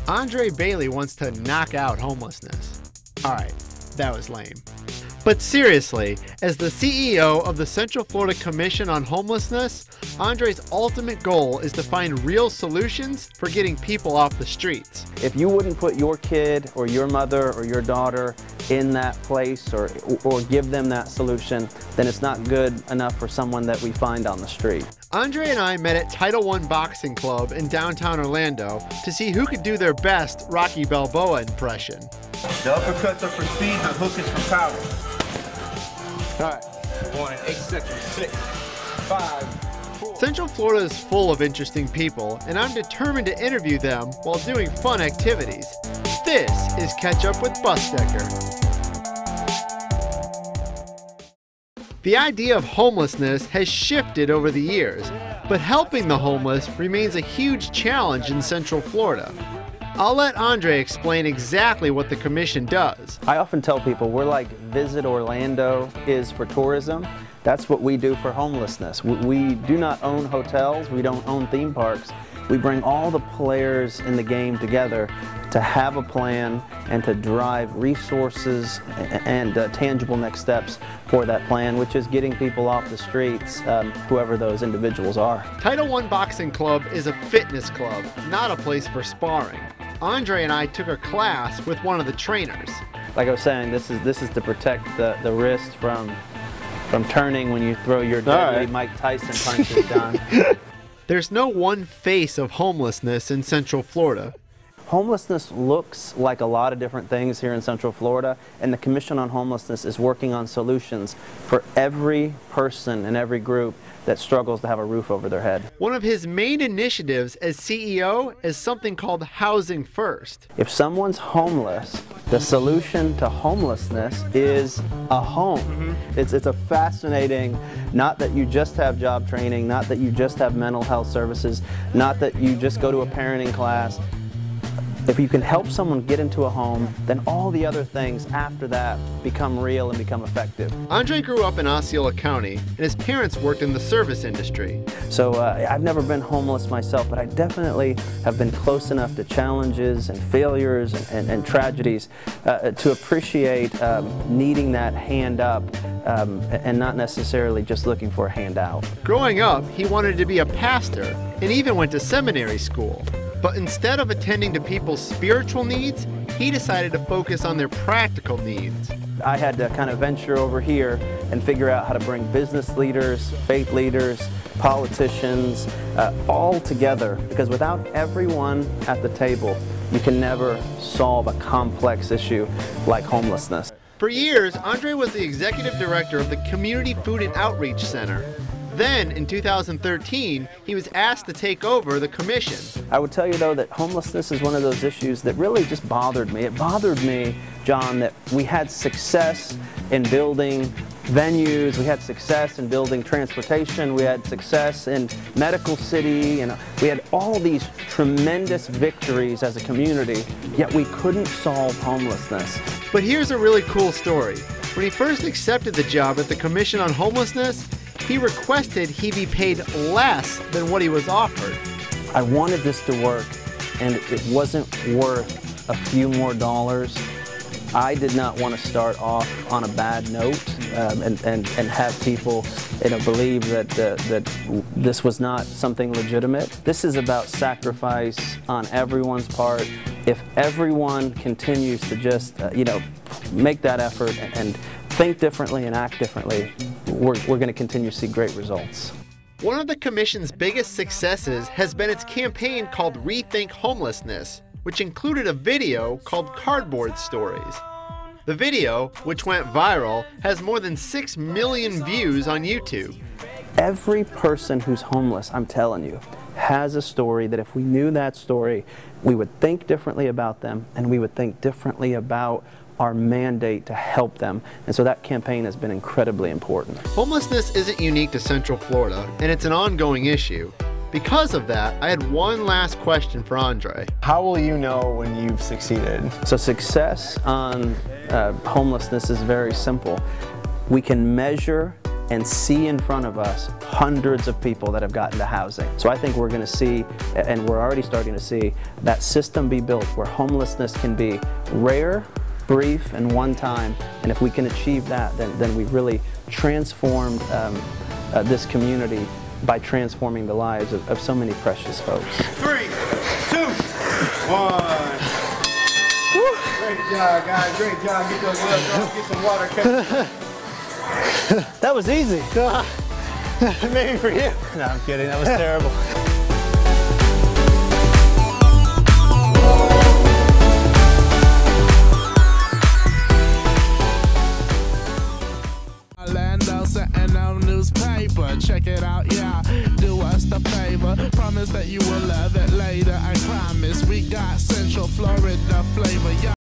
Andrae Bailey wants to knock out homelessness. Alright, that was lame. But seriously, as the CEO of the Central Florida Commission on Homelessness, Andrae's ultimate goal is to find real solutions for getting people off the streets. If you wouldn't put your kid or your mother or your daughter in that place or give them that solution, then it's not good enough for someone that we find on the street. Andrae and I met at Title I Boxing Club in downtown Orlando to see who could do their best Rocky Balboa impression. The uppercuts are for speed, the hook is for power. All right. 1 in 8 seconds. 6, 5, 4. Central Florida is full of interesting people, and I'm determined to interview them while doing fun activities. This is Catch Up with Busdeker. The idea of homelessness has shifted over the years, but helping the homeless remains a huge challenge in Central Florida. I'll let Andrae explain exactly what the commission does. I often tell people we're like Visit Orlando is for tourism. That's what we do for homelessness. We do not own hotels, we don't own theme parks. We bring all the players in the game together to have a plan and to drive resources and tangible next steps for that plan, which is getting people off the streets, whoever those individuals are. Title I Boxing Club is a fitness club, not a place for sparring. Andrae and I took a class with one of the trainers. Like I was saying, this is to protect the wrist from turning when you throw your deadly Mike Tyson punches down. There's no one face of homelessness in Central Florida. Homelessness looks like a lot of different things here in Central Florida, and the Commission on Homelessness is working on solutions for every person and every group that struggles to have a roof over their head. One of his main initiatives as CEO is something called Housing First. If someone's homeless, the solution to homelessness is a home. It's a fascinating, not that you just have job training, not that you just have mental health services, not that you just go to a parenting class. If you can help someone get into a home, then all the other things after that become real and become effective. Andrae grew up in Osceola County, and his parents worked in the service industry. So I've never been homeless myself, but I definitely have been close enough to challenges and failures and tragedies to appreciate needing that hand up and not necessarily just looking for a handout. Growing up, he wanted to be a pastor and even went to seminary school. But instead of attending to people's spiritual needs, he decided to focus on their practical needs. I had to kind of venture over here and figure out how to bring business leaders, faith leaders, politicians, all together, because without everyone at the table, you can never solve a complex issue like homelessness. For years, Andrae was the executive director of the Community Food and Outreach Center. Then, in 2013, he was asked to take over the commission. I would tell you, though, that homelessness is one of those issues that really just bothered me. It bothered me, John, that we had success in building venues, we had success in building transportation, we had success in medical city, and we had all these tremendous victories as a community, yet we couldn't solve homelessness. But here's a really cool story. When he first accepted the job at the Commission on Homelessness, he requested he be paid less than what he was offered. I wanted this to work, and it wasn't worth a few more dollars. I did not want to start off on a bad note and have people believe that this was not something legitimate. This is about sacrifice on everyone's part. If everyone continues to just make that effort and think differently and act differently, we're going to continue to see great results. One of the Commission's biggest successes has been its campaign called Rethink Homelessness, which included a video called Cardboard Stories. The video, which went viral, has more than 6 million views on YouTube. Every person who's homeless, I'm telling you, has a story that if we knew that story, we would think differently about them, and we would think differently about our mandate to help them. And so that campaign has been incredibly important. Homelessness isn't unique to Central Florida, and it's an ongoing issue. Because of that, I had one last question for Andrae. How will you know when you've succeeded? So success on homelessness is very simple. We can measure and see in front of us hundreds of people that have gotten to housing. So I think we're going to see, and we're already starting to see, that system be built where homelessness can be rare, brief, and one time. And if we can achieve that, then we've really transformed this community by transforming the lives of so many precious folks. 3, 2, 1. Great job, guys. Great job. Get those gloves off. Get some water. That was easy. Maybe for you. No, I'm kidding. That was terrible. Sentinel newspaper, check it out, yeah. Do us the favor. Promise that you will love it later. I promise we got Central Florida flavor, yeah.